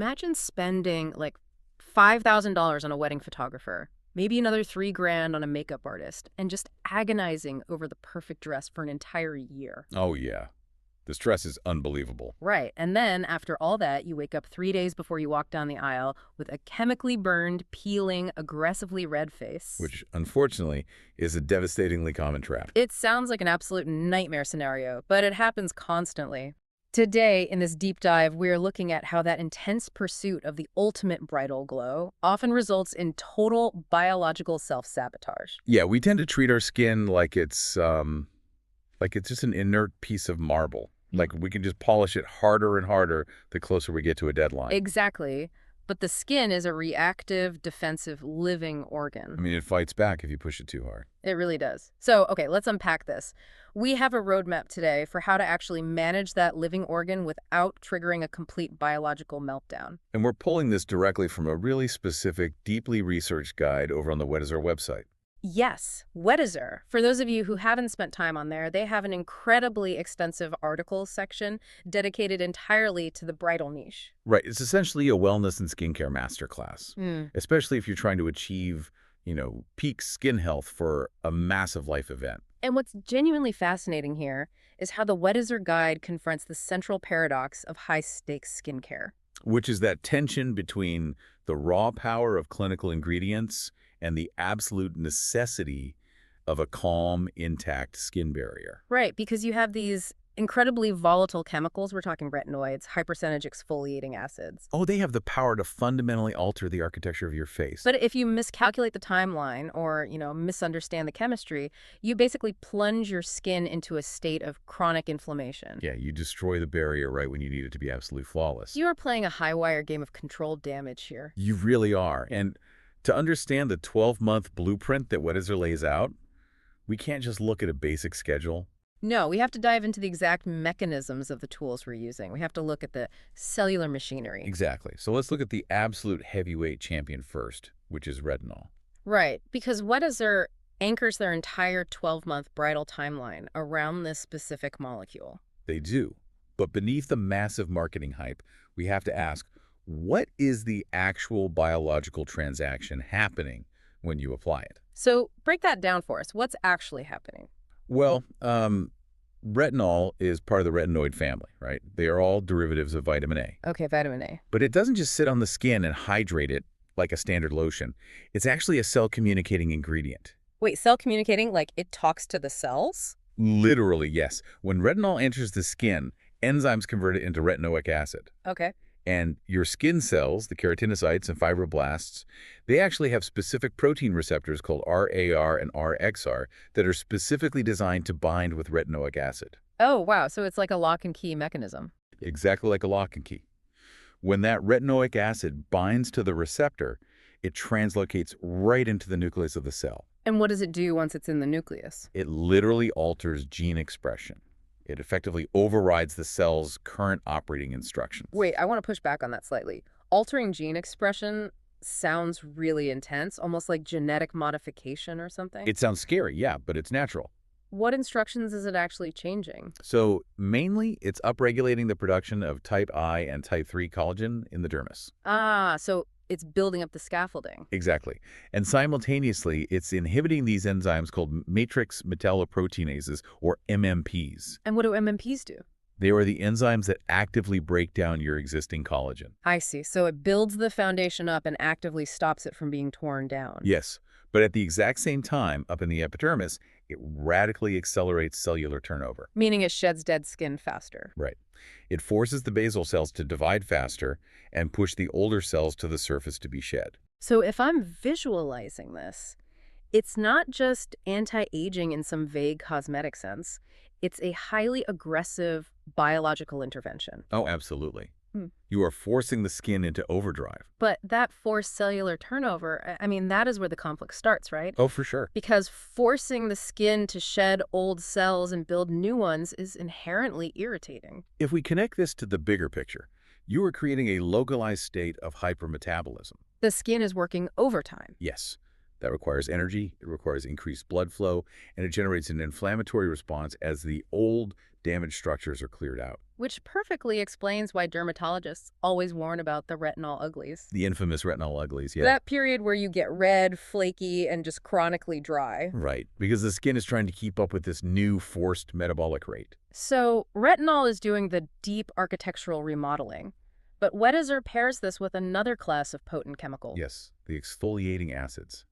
imagine spending like $5,000 on a wedding photographer, maybe another 3 grand on a makeup artist, and just agonizing over the perfect dress for an entire year. Oh, yeah. The stress is unbelievable. Right. And then after all that, you wake up 3 days before you walk down the aisle with a chemically burned, peeling, aggressively red face. Which, unfortunately, is a devastatingly common trap. It sounds like an absolute nightmare scenario, but it happens constantly. Today, in this deep dive, we are looking at how that intense pursuit of the ultimate bridal glow often results in total biological self-sabotage. Yeah, we tend to treat our skin like it's just an inert piece of marble. Like we can just polish it harder and harder the closer we get to a deadline. Exactly. But the skin is a reactive, defensive, living organ. I mean, it fights back if you push it too hard. It really does. So, okay, let's unpack this. We have a roadmap today for how to actually manage that living organ without triggering a complete biological meltdown. And we're pulling this directly from a really specific, deeply researched guide over on the Weddizer website. Yes, Weddizer. For those of you who haven't spent time on there, they have an incredibly extensive articles section dedicated entirely to the bridal niche. Right. It's essentially a wellness and skincare masterclass, Hmm. especially if you're trying to achieve, peak skin health for a massive life event. And what's genuinely fascinating here is how the Weddizer guide confronts the central paradox of high-stakes skincare. Which is that tension between the raw power of clinical ingredients and the absolute necessity of a calm, intact skin barrier. Right, because you have these incredibly volatile chemicals. We're talking retinoids, high percentage exfoliating acids. Oh, they have the power to fundamentally alter the architecture of your face. But if you miscalculate the timeline or, misunderstand the chemistry, you basically plunge your skin into a state of chronic inflammation. Yeah, you destroy the barrier right when you need it to be absolutely flawless. You are playing a high-wire game of controlled damage here. You really are. And to understand the 12-month blueprint that Weddizer lays out, we can't just look at a basic schedule. No, we have to dive into the exact mechanisms of the tools we're using. We have to look at the cellular machinery. Exactly. So let's look at the absolute heavyweight champion first, which is retinol. Right, because Weddizer anchors their entire 12-month bridal timeline around this specific molecule. They do. But beneath the massive marketing hype, we have to ask, what is the actual biological transaction happening when you apply it? So break that down for us. What's actually happening? Well, retinol is part of the retinoid family, right? They are all derivatives of vitamin A. Okay, vitamin A. But it doesn't just sit on the skin and hydrate it like a standard lotion. It's actually a cell-communicating ingredient. Wait, cell communicating, like it talks to the cells? Literally, yes. When retinol enters the skin, enzymes convert it into retinoic acid. Okay. And your skin cells, the keratinocytes and fibroblasts, they actually have specific protein receptors called RAR and RXR that are specifically designed to bind with retinoic acid. Oh, wow. So it's like a lock and key mechanism. Exactly like a lock and key. When that retinoic acid binds to the receptor, it translocates right into the nucleus of the cell. And what does it do once it's in the nucleus? It literally alters gene expression. It effectively overrides the cell's current operating instructions. Wait, I want to push back on that slightly. Altering gene expression sounds really intense, almost like genetic modification or something. It sounds scary, yeah, but it's natural. What instructions is it actually changing? So mainly, it's upregulating the production of type I and type 3 collagen in the dermis. Ah, so it's building up the scaffolding. Exactly. And simultaneously, it's inhibiting these enzymes called matrix metalloproteinases, or MMPs. And what do MMPs do? They are the enzymes that actively break down your existing collagen. I see. So it builds the foundation up and actively stops it from being torn down. Yes, but at the exact same time, up in the epidermis, it radically accelerates cellular turnover. Meaning it sheds dead skin faster. Right. It forces the basal cells to divide faster and push the older cells to the surface to be shed. So if I'm visualizing this, it's not just anti-aging in some vague cosmetic sense. It's a highly aggressive biological intervention. Oh, absolutely. Hmm. You are forcing the skin into overdrive. But that forced cellular turnover, I mean, that is where the conflict starts, right? Oh, for sure. Because forcing the skin to shed old cells and build new ones is inherently irritating. If we connect this to the bigger picture, you are creating a localized state of hypermetabolism. The skin is working overtime. Yes. That requires energy, it requires increased blood flow, and it generates an inflammatory response as the old, damaged structures are cleared out. Which perfectly explains why dermatologists always warn about the retinol uglies. The infamous retinol uglies, yeah. That period where you get red, flaky, and just chronically dry. Right, because the skin is trying to keep up with this new forced metabolic rate. So retinol is doing the deep architectural remodeling. But Weddizer pairs this with another class of potent chemical. Yes, the exfoliating acids,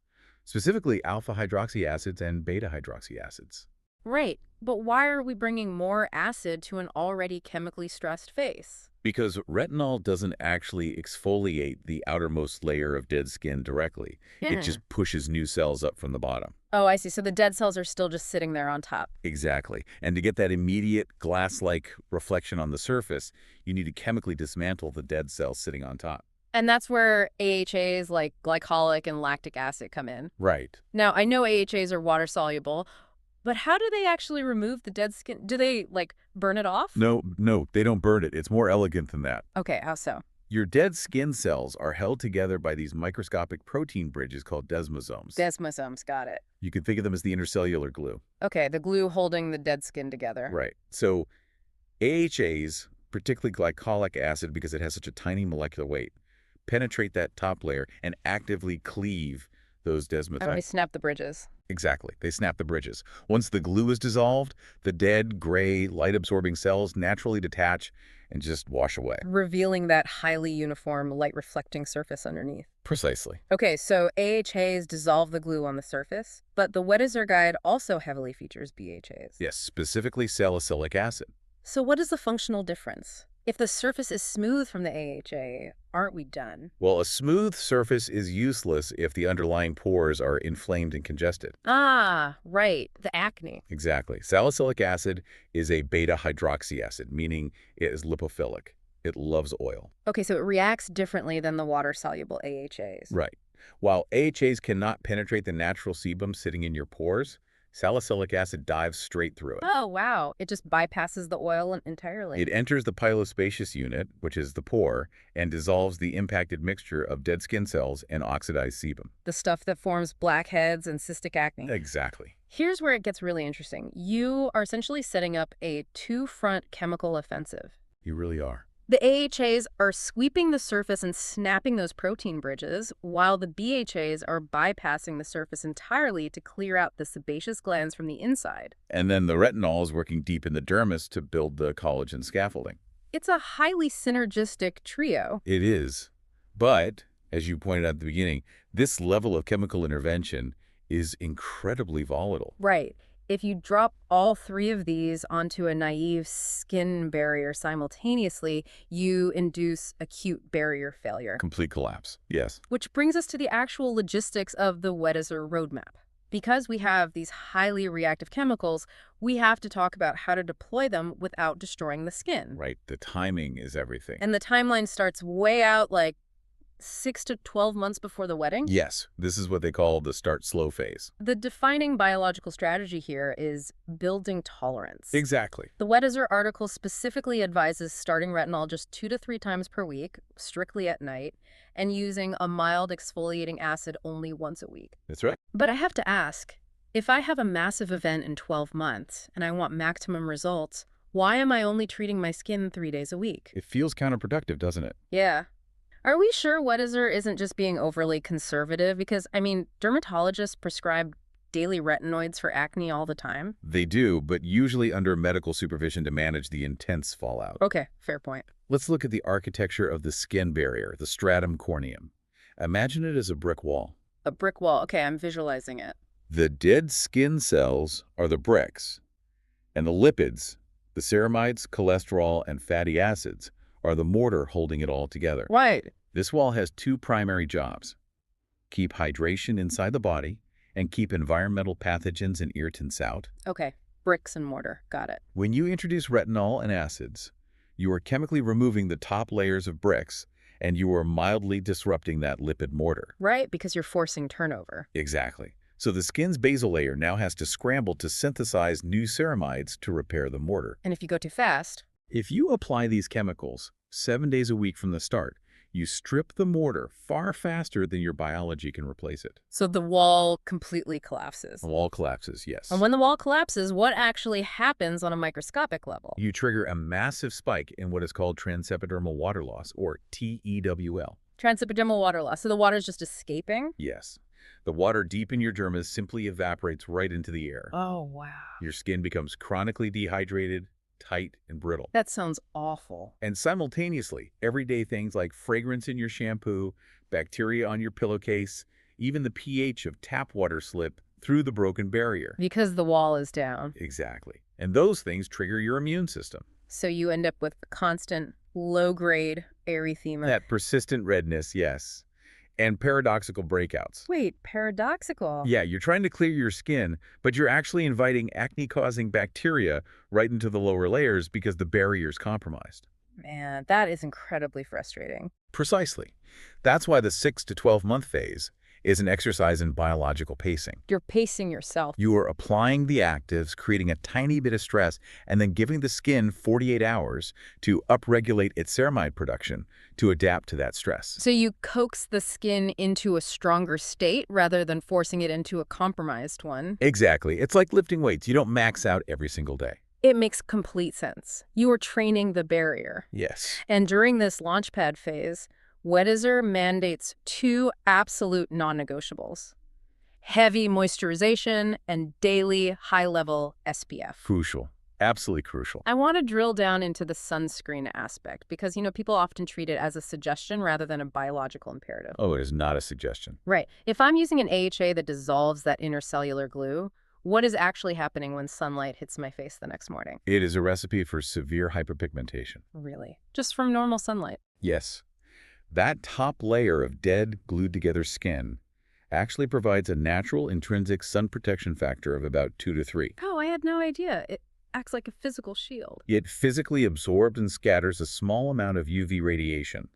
specifically alpha hydroxy acids and beta hydroxy acids. Right, but why are we bringing more acid to an already chemically stressed face? Because retinol doesn't actually exfoliate the outermost layer of dead skin directly. It just pushes new cells up from the bottom. Oh, I see. So the dead cells are still just sitting there on top. Exactly. And to get that immediate glass-like reflection on the surface, you need to chemically dismantle the dead cells sitting on top. And that's where AHAs like glycolic and lactic acid come in. Right. Now, I know AHAs are water soluble, but how do they actually remove the dead skin? Do they, like, burn it off? No, they don't burn it. It's more elegant than that. Okay, how so? Your dead skin cells are held together by these microscopic protein bridges called desmosomes. Desmosomes, got it. You can think of them as the intercellular glue. Okay, the glue holding the dead skin together. Right. So AHAs, particularly glycolic acid because it has such a tiny molecular weight, penetrate that top layer and actively cleave those desmosomes. Oh, they snap the bridges. Exactly. They snap the bridges. Once the glue is dissolved, the dead, gray, light-absorbing cells naturally detach and just wash away. Revealing that highly uniform, light-reflecting surface underneath. Precisely. Okay, so AHAs dissolve the glue on the surface, but the Weddizer guide also heavily features BHAs. Yes, specifically salicylic acid. So what is the functional difference? If the surface is smooth from the AHA, aren't we done? Well, a smooth surface is useless if the underlying pores are inflamed and congested. Ah, right, the acne. Exactly. Salicylic acid is a beta hydroxy acid, meaning it is lipophilic. It loves oil. Okay, so it reacts differently than the water-soluble AHAs. Right. While AHAs cannot penetrate the natural sebum sitting in your pores, salicylic acid dives straight through it. Oh, wow. It just bypasses the oil entirely. It enters the pilosebaceous unit, which is the pore, and dissolves the impacted mixture of dead skin cells and oxidized sebum. The stuff that forms blackheads and cystic acne. Exactly. Here's where it gets really interesting. You are essentially setting up a two-front chemical offensive. You really are. The AHAs are sweeping the surface and snapping those protein bridges, while the BHAs are bypassing the surface entirely to clear out the sebaceous glands from the inside. And then the retinol is working deep in the dermis to build the collagen scaffolding. It's a highly synergistic trio. It is. But, as you pointed out at the beginning, this level of chemical intervention is incredibly volatile. Right. If you drop all three of these onto a naive skin barrier simultaneously, you induce acute barrier failure. Complete collapse. Yes. Which brings us to the actual logistics of the Weddizer roadmap. Because we have these highly reactive chemicals, we have to talk about how to deploy them without destroying the skin. Right. The timing is everything. And the timeline starts way out, like 6 to 12 months before the wedding? Yes. This is what they call the start slow phase. The defining biological strategy here is building tolerance. Exactly. The Weddizer article specifically advises starting retinol just 2 to 3 times per week, strictly at night, and using a mild exfoliating acid only once a week. That's right. But I have to ask, if I have a massive event in 12 months and I want maximum results, why am I only treating my skin 3 days a week? It feels counterproductive, doesn't it? Yeah. Are we sure Weddizer isn't just being overly conservative? Because, I mean, dermatologists prescribe daily retinoids for acne all the time. They do, but usually under medical supervision to manage the intense fallout. Okay, fair point. Let's look at the architecture of the skin barrier, the stratum corneum. Imagine it as a brick wall. A brick wall. Okay, I'm visualizing it. The dead skin cells are the bricks, and the lipids, the ceramides, cholesterol, and fatty acids, are the mortar holding it all together. Right. This wall has two primary jobs: keep hydration inside the body and keep environmental pathogens and irritants out. Okay, bricks and mortar. Got it. When you introduce retinol and acids, you are chemically removing the top layers of bricks, and you are mildly disrupting that lipid mortar. Right, because you're forcing turnover. Exactly. So the skin's basal layer now has to scramble to synthesize new ceramides to repair the mortar. And if you go too fast... If you apply these chemicals 7 days a week from the start, You strip the mortar far faster than your biology can replace it. So the wall completely collapses. The wall collapses, And yes. when the wall collapses, what actually happens on a microscopic level? You trigger a massive spike in what is called transepidermal water loss, or TEWL. Transepidermal water loss. So the water is just escaping? Yes. The water deep in your dermis simply evaporates right into the air. Oh, wow. Your skin becomes chronically dehydrated, tight, and brittle. That sounds awful. And simultaneously, everyday things like fragrance in your shampoo, bacteria on your pillowcase, even the pH of tap water slip through the broken barrier. Because the wall is down. Exactly. And those things trigger your immune system. So you end up with constant low-grade erythema. That persistent redness, yes. And paradoxical breakouts. Wait, paradoxical. Yeah, you're trying to clear your skin, but you're actually inviting acne-causing bacteria right into the lower layers because the barrier's compromised. Man, that is incredibly frustrating. Precisely. That's why the 6 to 12-month phase is an exercise in biological pacing. You're pacing yourself. You are applying the actives, creating a tiny bit of stress, and then giving the skin 48 hours to upregulate its ceramide production to adapt to that stress. So you coax the skin into a stronger state rather than forcing it into a compromised one. Exactly. It's like lifting weights. You don't max out every single day. It makes complete sense. You are training the barrier. Yes. And during this launchpad phase, Weddizer mandates two absolute non-negotiables: heavy moisturization and daily high-level SPF. Crucial. Absolutely crucial. I want to drill down into the sunscreen aspect because, people often treat it as a suggestion rather than a biological imperative. Oh, it is not a suggestion. Right. If I'm using an AHA that dissolves that intercellular glue, what is actually happening when sunlight hits my face the next morning? It is a recipe for severe hyperpigmentation. Really? Just from normal sunlight? Yes. That top layer of dead, glued-together skin actually provides a natural intrinsic sun protection factor of about 2 to 3. Oh, I had no idea. It acts like a physical shield. It physically absorbs and scatters a small amount of UV radiation.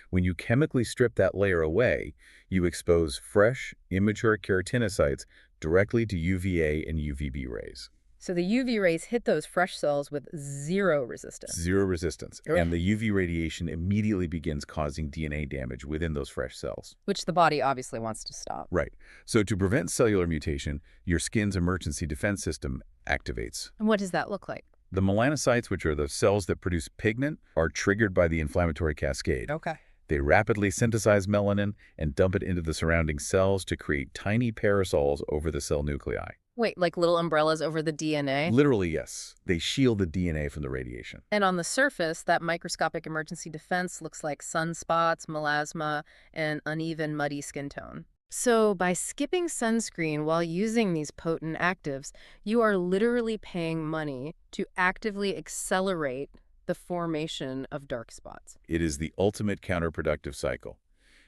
When you chemically strip that layer away, you expose fresh, immature keratinocytes directly to UVA and UVB rays. So the UV rays hit those fresh cells with zero resistance. Zero resistance. Ugh. And the UV radiation immediately begins causing DNA damage within those fresh cells. Which the body obviously wants to stop. Right. So to prevent cellular mutation, your skin's emergency defense system activates. And what does that look like? The melanocytes, which are the cells that produce pigment, are triggered by the inflammatory cascade. Okay. They rapidly synthesize melanin and dump it into the surrounding cells to create tiny parasols over the cell nuclei. Wait, like little umbrellas over the DNA? Literally, yes. They shield the DNA from the radiation. And on the surface, that microscopic emergency defense looks like sunspots, melasma, and uneven, muddy skin tone. So by skipping sunscreen while using these potent actives, you are literally paying money to actively accelerate the formation of dark spots. It is the ultimate counterproductive cycle.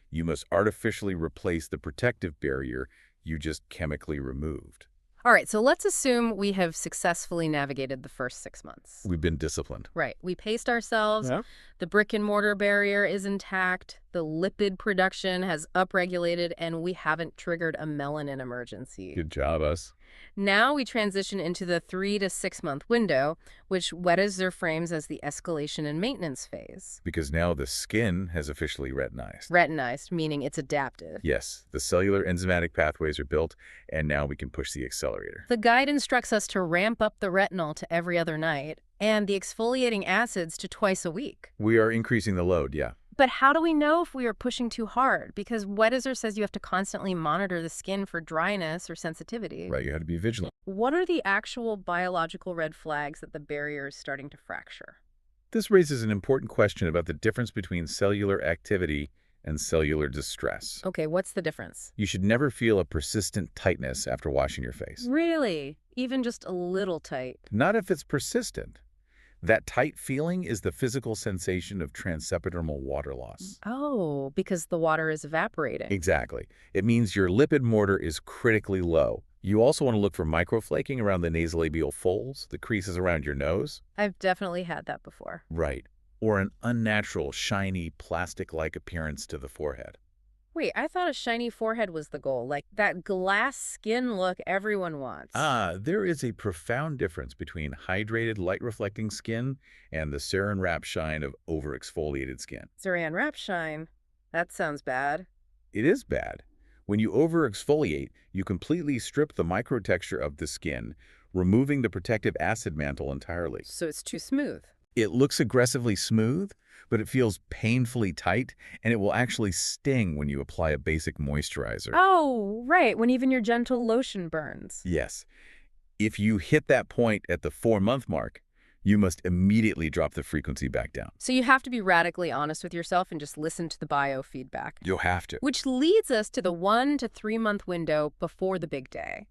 You must artificially replace the protective barrier you just chemically removed. All right, so let's assume we have successfully navigated the first 6 months. We've been disciplined. Right. We paced ourselves. Yeah. The brick and mortar barrier is intact. The lipid production has upregulated, and we haven't triggered a melanin emergency. Good job, us. Now we transition into the 3 to 6 month window, which Weddizer frames as the escalation and maintenance phase. Because now the skin has officially retinized. Retinized, meaning it's adaptive. Yes, the cellular enzymatic pathways are built, and now we can push the accelerator. The guide instructs us to ramp up the retinol to every other night and the exfoliating acids to twice a week. We are increasing the load, yeah. But how do we know if we are pushing too hard? Because Weddizer says you have to constantly monitor the skin for dryness or sensitivity. Right, you have to be vigilant. What are the actual biological red flags that the barrier is starting to fracture? This raises an important question about the difference between cellular activity and cellular distress. Okay, what's the difference? You should never feel a persistent tightness after washing your face. Really? Even just a little tight? Not if it's persistent. That tight feeling is the physical sensation of transepidermal water loss. Oh, because the water is evaporating. Exactly. It means your lipid mortar is critically low. You also want to look for microflaking around the nasolabial folds, the creases around your nose. I've definitely had that before. Right. Or an unnatural, shiny, plastic-like appearance to the forehead. Wait, I thought a shiny forehead was the goal, like that glass skin look everyone wants. There is a profound difference between hydrated, light-reflecting skin and the saran wrap shine of overexfoliated skin. Saran wrap shine? That sounds bad. It is bad. When you over-exfoliate, you completely strip the microtexture of the skin, removing the protective acid mantle entirely. So it's too smooth. It looks aggressively smooth, but it feels painfully tight, and it will actually sting when you apply a basic moisturizer. Oh, right, when even your gentle lotion burns. Yes. If you hit that point at the 4-month mark, you must immediately drop the frequency back down. So you have to be radically honest with yourself and just listen to the biofeedback. You'll have to. Which leads us to the 1 to 3 month window before the big day.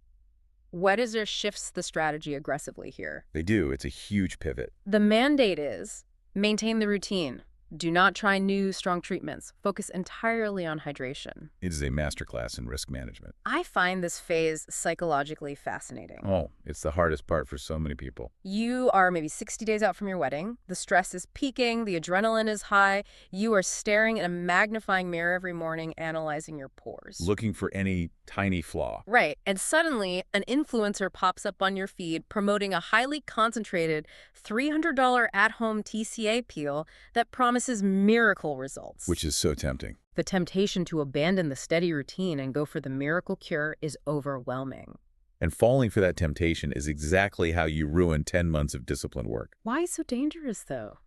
Weddizer shifts the strategy aggressively here. They do. It's a huge pivot. The mandate is maintain the routine. Do not try new, strong treatments. Focus entirely on hydration. It is a masterclass in risk management. I find this phase psychologically fascinating. Oh, it's the hardest part for so many people. You are maybe 60 days out from your wedding. The stress is peaking. The adrenaline is high. You are staring in a magnifying mirror every morning, analyzing your pores. Looking for any tiny flaw. Right. And suddenly, an influencer pops up on your feed promoting a highly concentrated $300 at-home TCA peel that promises miracle results. Which is so tempting. The temptation to abandon the steady routine and go for the miracle cure is overwhelming. And falling for that temptation is exactly how you ruin 10 months of disciplined work. Why so dangerous, though?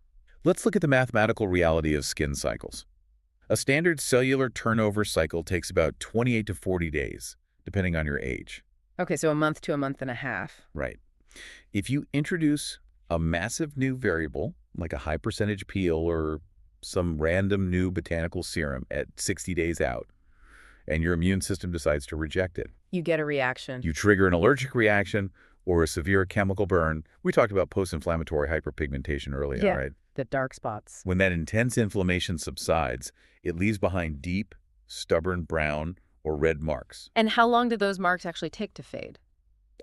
Let's look at the mathematical reality of skin cycles. A standard cellular turnover cycle takes about 28 to 40 days, depending on your age. Okay, so a month to a month and a half. Right. If you introduce a massive new variable, like a high percentage peel or some random new botanical serum at 60 days out, and your immune system decides to reject it, You get a reaction. you trigger an allergic reaction or a severe chemical burn. We talked about post-inflammatory hyperpigmentation earlier, Yeah. right? The dark spots. When that intense inflammation subsides, it leaves behind deep, stubborn brown or red marks. And how long do those marks actually take to fade?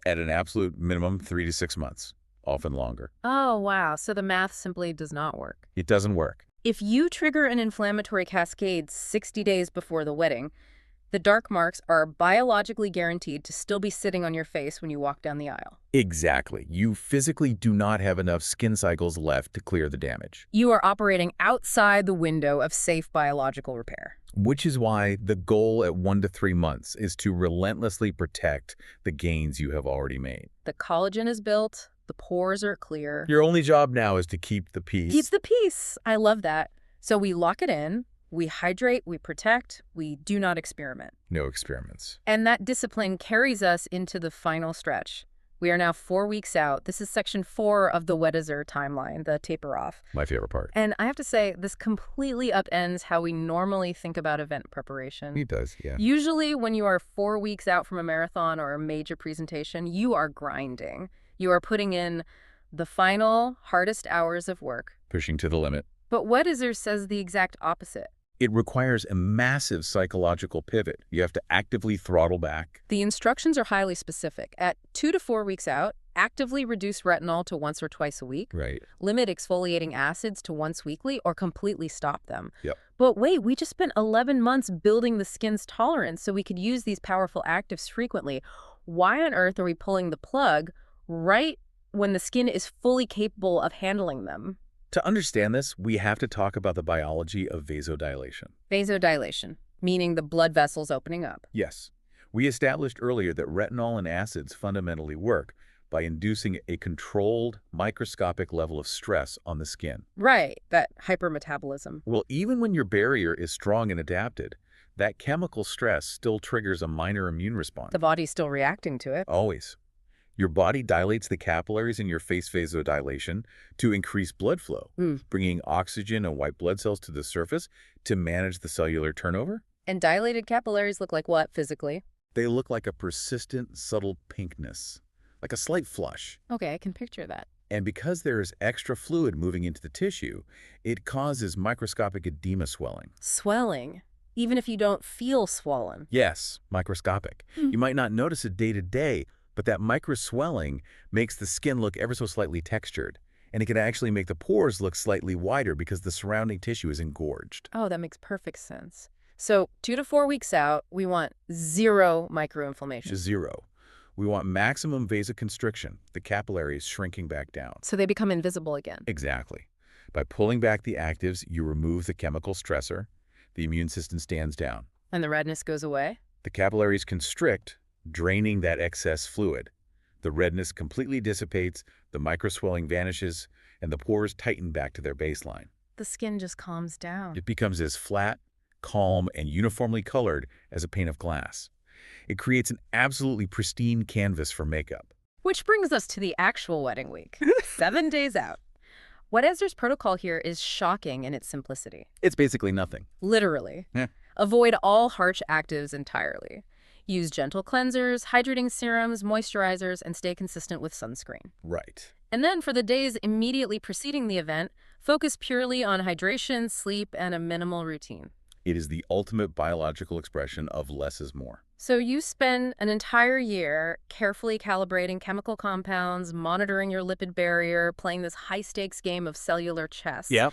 At an absolute minimum, 3 to 6 months, often longer. Oh, wow. So the math simply does not work. It doesn't work. If you trigger an inflammatory cascade 60 days before the wedding, the dark marks are biologically guaranteed to still be sitting on your face when you walk down the aisle. Exactly. You physically do not have enough skin cycles left to clear the damage. You are operating outside the window of safe biological repair. Which is why the goal at 1 to 3 months is to relentlessly protect the gains you have already made. The collagen is built, the pores are clear. Your only job now is to keep the peace. Keep the peace. I love that. So we lock it in, we hydrate, we protect, we do not experiment. No experiments. And that discipline carries us into the final stretch. We are now 4 weeks out. This is section 4 of the Weddizer timeline, the taper off. My favorite part. And I have to say, this completely upends how we normally think about event preparation. It does, yeah. Usually when you are 4 weeks out from a marathon or a major presentation, you are grinding. You are putting in the final, hardest hours of work. Pushing to the limit. But Weddizer says the exact opposite. It requires a massive psychological pivot. You have to actively throttle back. The instructions are highly specific. At 2 to 4 weeks out, actively reduce retinol to once or twice a week, Right. limit exfoliating acids to once weekly, or completely stop them. Yep. But wait, we just spent 11 months building the skin's tolerance so we could use these powerful actives frequently. Why on earth are we pulling the plug right when the skin is fully capable of handling them? To understand this, we have to talk about the biology of vasodilation. Vasodilation, meaning the blood vessels opening up. Yes. We established earlier that retinol and acids fundamentally work by inducing a controlled, microscopic level of stress on the skin. Right, that hypermetabolism. Well, even when your barrier is strong and adapted, that chemical stress still triggers a minor immune response. The body's still reacting to it. Always. Your body dilates the capillaries in your face vasodilation to increase blood flow, bringing oxygen and white blood cells to the surface to manage the cellular turnover. And dilated capillaries look like what physically? They look like a persistent, subtle pinkness, like a slight flush. Okay, I can picture that. And because there is extra fluid moving into the tissue, it causes microscopic edema swelling. Swelling, even if you don't feel swollen. Yes, microscopic. You might not notice it day to day, but that microswelling makes the skin look ever so slightly textured. And it can actually make the pores look slightly wider because the surrounding tissue is engorged. Oh, that makes perfect sense. So 2 to 4 weeks out, we want zero microinflammation. Zero. We want maximum vasoconstriction, the capillaries shrinking back down. So they become invisible again. Exactly. By pulling back the actives, you remove the chemical stressor. The immune system stands down. And the redness goes away? The capillaries constrict, draining that excess fluid. The redness completely dissipates, the microswelling vanishes, and the pores tighten back to their baseline. The skin just calms down. It becomes as flat, calm, and uniformly colored as a pane of glass. It creates an absolutely pristine canvas for makeup. Which brings us to the actual wedding week, 7 days out. Weddizer's protocol here is shocking in its simplicity. It's basically nothing. Literally. Yeah. Avoid all harsh actives entirely. Use gentle cleansers, hydrating serums, moisturizers, and stay consistent with sunscreen. Right. And then for the days immediately preceding the event, focus purely on hydration, sleep, and a minimal routine. It is the ultimate biological expression of less is more. So you spend an entire year carefully calibrating chemical compounds, monitoring your lipid barrier, playing this high-stakes game of cellular chess. Yeah.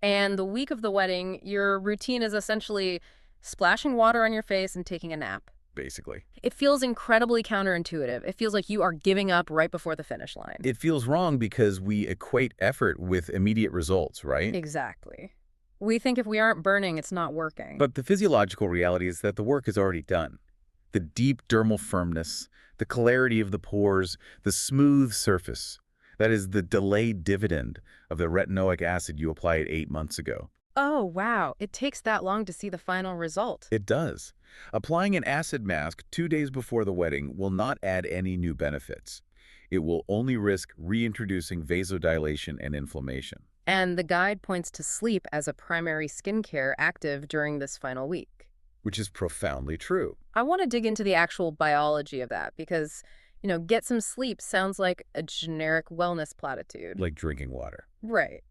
And the week of the wedding, your routine is essentially splashing water on your face and taking a nap. Basically. It feels incredibly counterintuitive. It feels like you are giving up right before the finish line. It feels wrong because we equate effort with immediate results, right? Exactly. We think if we aren't burning, it's not working. But the physiological reality is that the work is already done. The deep dermal firmness, the clarity of the pores, the smooth surface. That is the delayed dividend of the retinoic acid you applied 8 months ago. Oh, wow. It takes that long to see the final result. It does. Applying an acid mask 2 days before the wedding will not add any new benefits. It will only risk reintroducing vasodilation and inflammation. And the guide points to sleep as a primary skincare active during this final week. Which is profoundly true. I want to dig into the actual biology of that because, get some sleep sounds like a generic wellness platitude. Like drinking water. Right.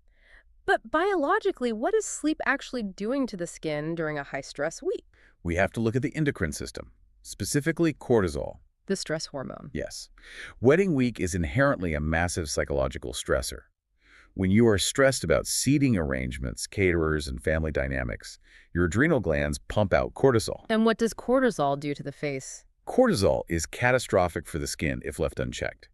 But biologically, what is sleep actually doing to the skin during a high-stress week? We have to look at the endocrine system, specifically cortisol. The stress hormone. Yes. Wedding week is inherently a massive psychological stressor. When you are stressed about seating arrangements, caterers, and family dynamics, your adrenal glands pump out cortisol. And what does cortisol do to the face? Cortisol is catastrophic for the skin if left unchecked.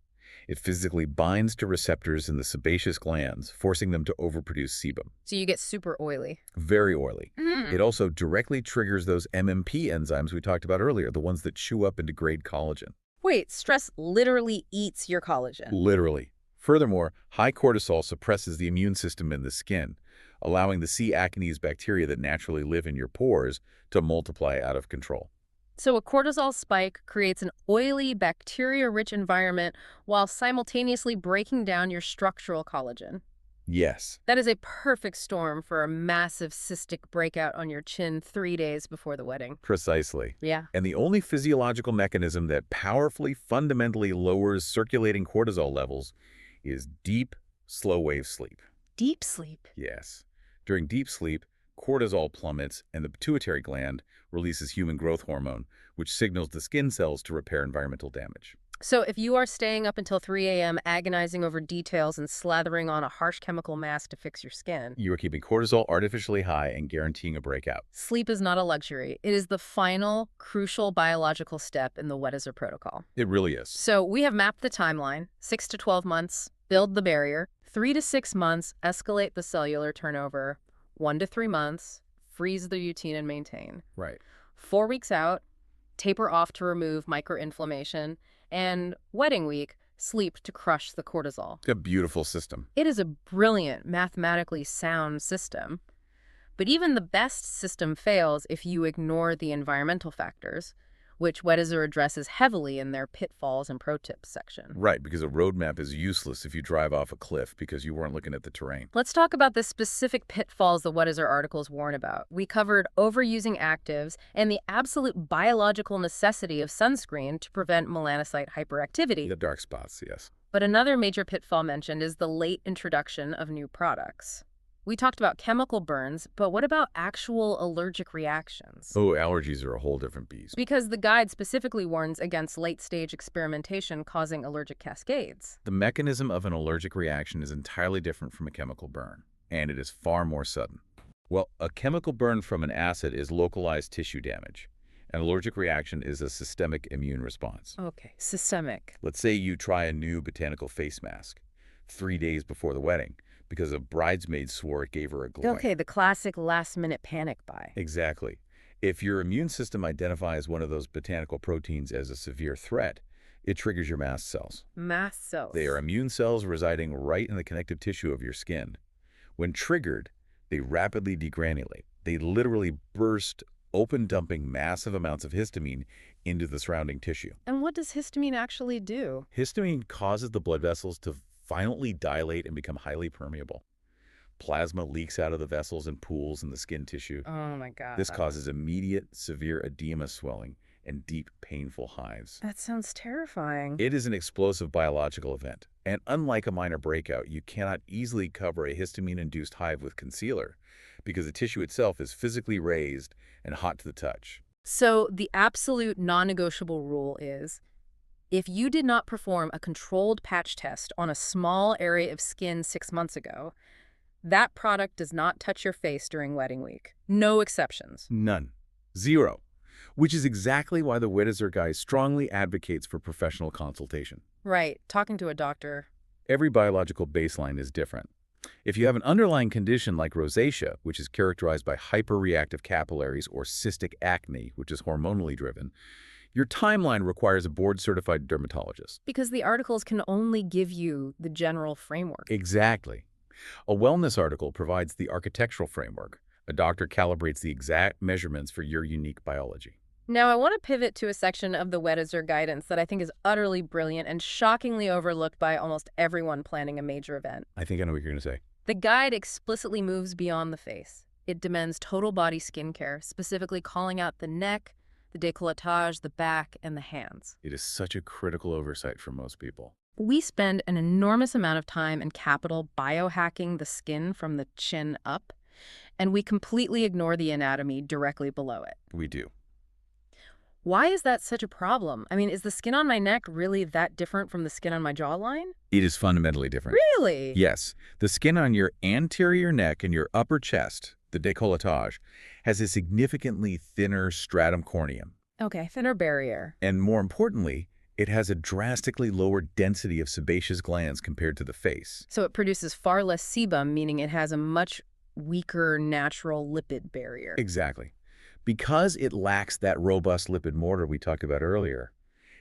It physically binds to receptors in the sebaceous glands, forcing them to overproduce sebum. So you get super oily. Very oily. Mm. It also directly triggers those MMP enzymes we talked about earlier, the ones that chew up and degrade collagen. Wait, stress literally eats your collagen. Literally. Furthermore, high cortisol suppresses the immune system in the skin, allowing the C. acnes bacteria that naturally live in your pores to multiply out of control. So a cortisol spike creates an oily, bacteria-rich environment while simultaneously breaking down your structural collagen. Yes. That is a perfect storm for a massive cystic breakout on your chin 3 days before the wedding. Precisely. Yeah. And the only physiological mechanism that powerfully, fundamentally lowers circulating cortisol levels is deep, slow-wave sleep. Deep sleep. Yes. During deep sleep, cortisol plummets and the pituitary gland releases human growth hormone, which signals the skin cells to repair environmental damage. So if you are staying up until 3 a.m. agonizing over details and slathering on a harsh chemical mask to fix your skin, You are keeping cortisol artificially high and guaranteeing a breakout. sleep is not a luxury. It is the final, crucial biological step in the Weddizer protocol. It really is. So we have mapped the timeline, 6 to 12 months, build the barrier, 3 to 6 months, escalate the cellular turnover, 1 to 3 months, freeze the routine and maintain. Right. 4 weeks out, taper off to remove microinflammation, and wedding week, sleep to crush the cortisol. It's a beautiful system. It is a brilliant, mathematically sound system. But even the best system fails if you ignore the environmental factors, which Weddizer addresses heavily in their pitfalls and pro tips section. Right, because a roadmap is useless if you drive off a cliff because you weren't looking at the terrain. Let's talk about the specific pitfalls the Weddizer articles warn about. We covered overusing actives and the absolute biological necessity of sunscreen to prevent melanocyte hyperactivity. The dark spots, yes. But another major pitfall mentioned is the late introduction of new products. We talked about chemical burns, but what about actual allergic reactions? Oh, allergies are a whole different beast. Because the guide specifically warns against late-stage experimentation causing allergic cascades. The mechanism of an allergic reaction is entirely different from a chemical burn, and it is far more sudden. Well, a chemical burn from an acid is localized tissue damage. An allergic reaction is a systemic immune response. Okay, systemic. Let's say you try a new botanical face mask 3 days before the wedding, because a bridesmaid swore it gave her a glow. Okay, the classic last-minute panic buy. Exactly. If your immune system identifies one of those botanical proteins as a severe threat, it triggers your mast cells. Mast cells. They are immune cells residing right in the connective tissue of your skin. When triggered, they rapidly degranulate. They literally burst open, dumping massive amounts of histamine into the surrounding tissue. And what does histamine actually do? Histamine causes the blood vessels to violently dilate and become highly permeable. Plasma leaks out of the vessels and pools in the skin tissue. Oh my God. This causes immediate, severe edema swelling and deep, painful hives. That sounds terrifying. It is an explosive biological event, and unlike a minor breakout, you cannot easily cover a histamine-induced hive with concealer because the tissue itself is physically raised and hot to the touch. So the absolute non-negotiable rule is, if you did not perform a controlled patch test on a small area of skin 6 months ago, that product does not touch your face during wedding week. No exceptions. None. Zero. Which is exactly why the Weddizer guy strongly advocates for professional consultation. Right. Talking to a doctor. Every biological baseline is different. If you have an underlying condition like rosacea, which is characterized by hyperreactive capillaries, or cystic acne, which is hormonally driven, your timeline requires a board-certified dermatologist. Because the articles can only give you the general framework. Exactly. A wellness article provides the architectural framework. A doctor calibrates the exact measurements for your unique biology. Now, I want to pivot to a section of the Weddizer guidance that I think is utterly brilliant and shockingly overlooked by almost everyone planning a major event. I think I know what you're going to say. The guide explicitly moves beyond the face. It demands total body skincare, specifically calling out the neck, the décolletage, the back, and the hands. It is such a critical oversight for most people. We spend an enormous amount of time and capital biohacking the skin from the chin up, and we completely ignore the anatomy directly below it. We do. Why is that such a problem? I mean, is the skin on my neck really that different from the skin on my jawline? It is fundamentally different. Really? Yes. The skin on your anterior neck and your upper chest, the décolletage, has a significantly thinner stratum corneum. Okay, thinner barrier. And more importantly, it has a drastically lower density of sebaceous glands compared to the face. So it produces far less sebum, meaning it has a much weaker natural lipid barrier. Exactly. Because it lacks that robust lipid mortar we talked about earlier,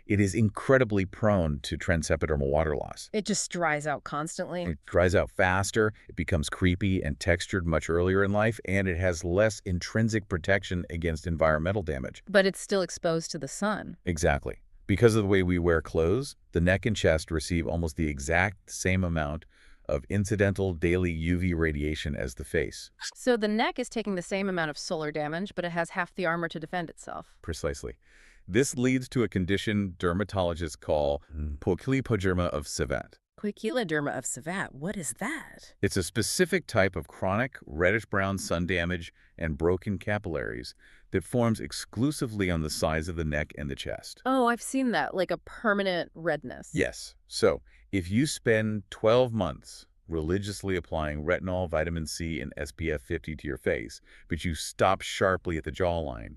it is incredibly prone to transepidermal water loss. It just dries out constantly. It dries out faster, it becomes creepy and textured much earlier in life, and it has less intrinsic protection against environmental damage. But it's still exposed to the sun. Exactly. Because of the way we wear clothes, the neck and chest receive almost the exact same amount of incidental daily UV radiation as the face. So the neck is taking the same amount of solar damage, but it has half the armor to defend itself. Precisely. This leads to a condition dermatologists call poikilopoderma of Savant. Poikiloderma of Savant, what is that? It's a specific type of chronic reddish-brown sun damage and broken capillaries that forms exclusively on the sides of the neck and the chest. Oh, I've seen that, like a permanent redness. Yes. So, if you spend 12 months religiously applying retinol, vitamin C, and SPF 50 to your face, but you stop sharply at the jawline,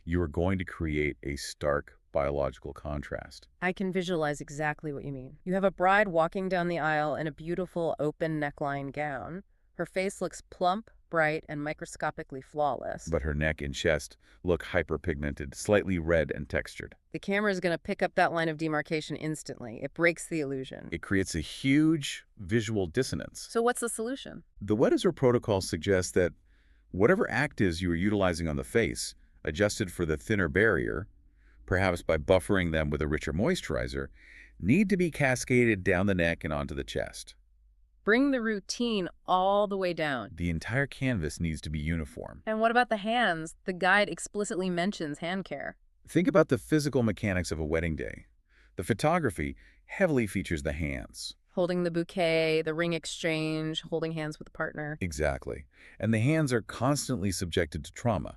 you are going to create a stark biological contrast. I can visualize exactly what you mean. You have a bride walking down the aisle in a beautiful open neckline gown. Her face looks plump, bright, and microscopically flawless. But her neck and chest look hyperpigmented, slightly red and textured. The camera is going to pick up that line of demarcation instantly. It breaks the illusion. It creates a huge visual dissonance. So what's the solution? The Weddizer protocol suggests that whatever actives you are utilizing on the face, adjusted for the thinner barrier, perhaps by buffering them with a richer moisturizer, need to be cascaded down the neck and onto the chest. Bring the routine all the way down. The entire canvas needs to be uniform. And what about the hands? The guide explicitly mentions hand care. Think about the physical mechanics of a wedding day. The photography heavily features the hands. Holding the bouquet, the ring exchange, holding hands with the partner. Exactly. And the hands are constantly subjected to trauma.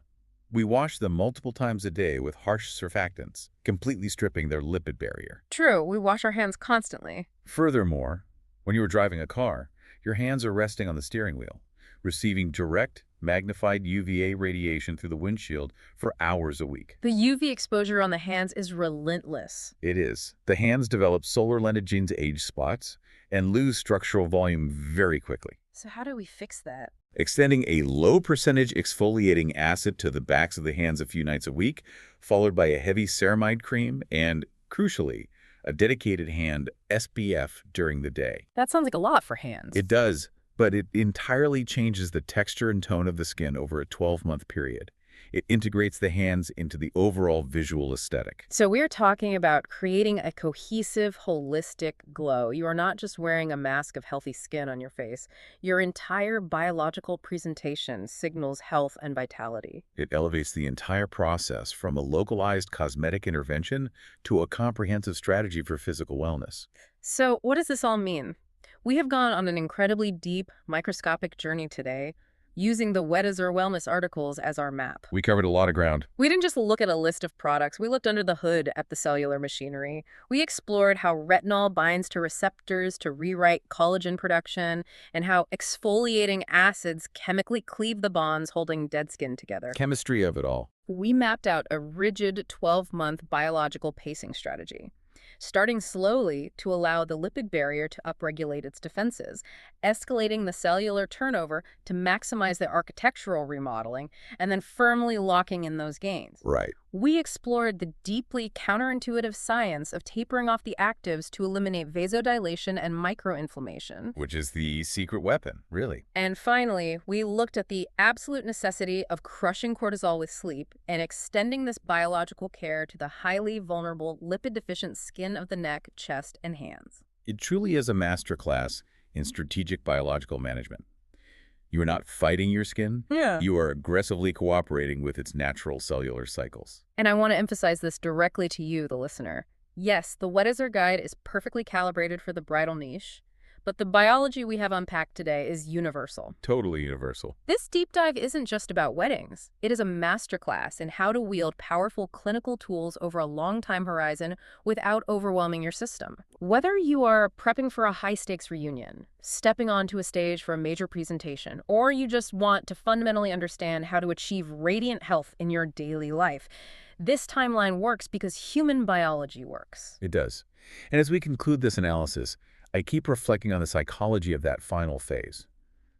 We wash them multiple times a day with harsh surfactants, completely stripping their lipid barrier. True, we wash our hands constantly. Furthermore, when you are driving a car, your hands are resting on the steering wheel, receiving direct, magnified UVA radiation through the windshield for hours a week. The UV exposure on the hands is relentless. It is. The hands develop solar lentigin's age spots and lose structural volume very quickly. So how do we fix that? Extending a low-percentage exfoliating acid to the backs of the hands a few nights a week, followed by a heavy ceramide cream and, crucially, a dedicated hand SPF during the day. That sounds like a lot for hands. It does, but it entirely changes the texture and tone of the skin over a 12-month period. It integrates the hands into the overall visual aesthetic. So we're talking about creating a cohesive, holistic glow. You are not just wearing a mask of healthy skin on your face. Your entire biological presentation signals health and vitality. It elevates the entire process from a localized cosmetic intervention to a comprehensive strategy for physical wellness. So what does this all mean? We have gone on an incredibly deep, microscopic journey today, using the Weddizer wellness articles as our map. We covered a lot of ground. We didn't just look at a list of products, we looked under the hood at the cellular machinery. We explored how retinol binds to receptors to rewrite collagen production, and how exfoliating acids chemically cleave the bonds holding dead skin together. Chemistry of it all. We mapped out a rigid 12-month biological pacing strategy, starting slowly to allow the lipid barrier to upregulate its defenses, escalating the cellular turnover to maximize the architectural remodeling, and then firmly locking in those gains. Right. We explored the deeply counterintuitive science of tapering off the actives to eliminate vasodilation and microinflammation. Which is the secret weapon, really. And finally, we looked at the absolute necessity of crushing cortisol with sleep and extending this biological care to the highly vulnerable lipid-deficient skin of the neck, chest, and hands. It truly is a masterclass in strategic biological management. You are not fighting your skin. Yeah. You are aggressively cooperating with its natural cellular cycles. And I want to emphasize this directly to you, the listener. Yes, the Weddizer guide is perfectly calibrated for the bridal niche, but the biology we have unpacked today is universal. Totally universal. This deep dive isn't just about weddings. It is a masterclass in how to wield powerful clinical tools over a long time horizon without overwhelming your system. Whether you are prepping for a high-stakes reunion, stepping onto a stage for a major presentation, or you just want to fundamentally understand how to achieve radiant health in your daily life, this timeline works because human biology works. It does. And as we conclude this analysis, I keep reflecting on the psychology of that final phase,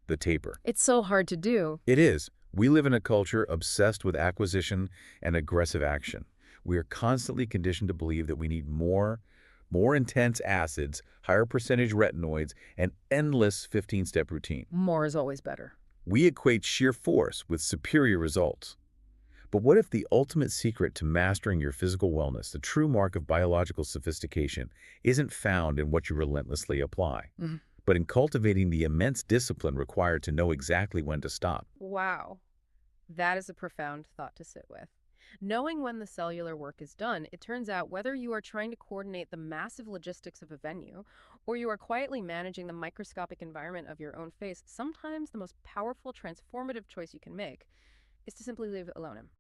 the taper. It's so hard to do. It is. We live in a culture obsessed with acquisition and aggressive action. We are constantly conditioned to believe that we need more intense acids, higher percentage retinoids, and endless 15-step routine. More is always better. We equate sheer force with superior results. But what if the ultimate secret to mastering your physical wellness, the true mark of biological sophistication, isn't found in what you relentlessly apply, but in cultivating the immense discipline required to know exactly when to stop? Wow. That is a profound thought to sit with. Knowing when the cellular work is done, it turns out whether you are trying to coordinate the massive logistics of a venue or you are quietly managing the microscopic environment of your own face, sometimes the most powerful, transformative choice you can make is to simply leave it alone.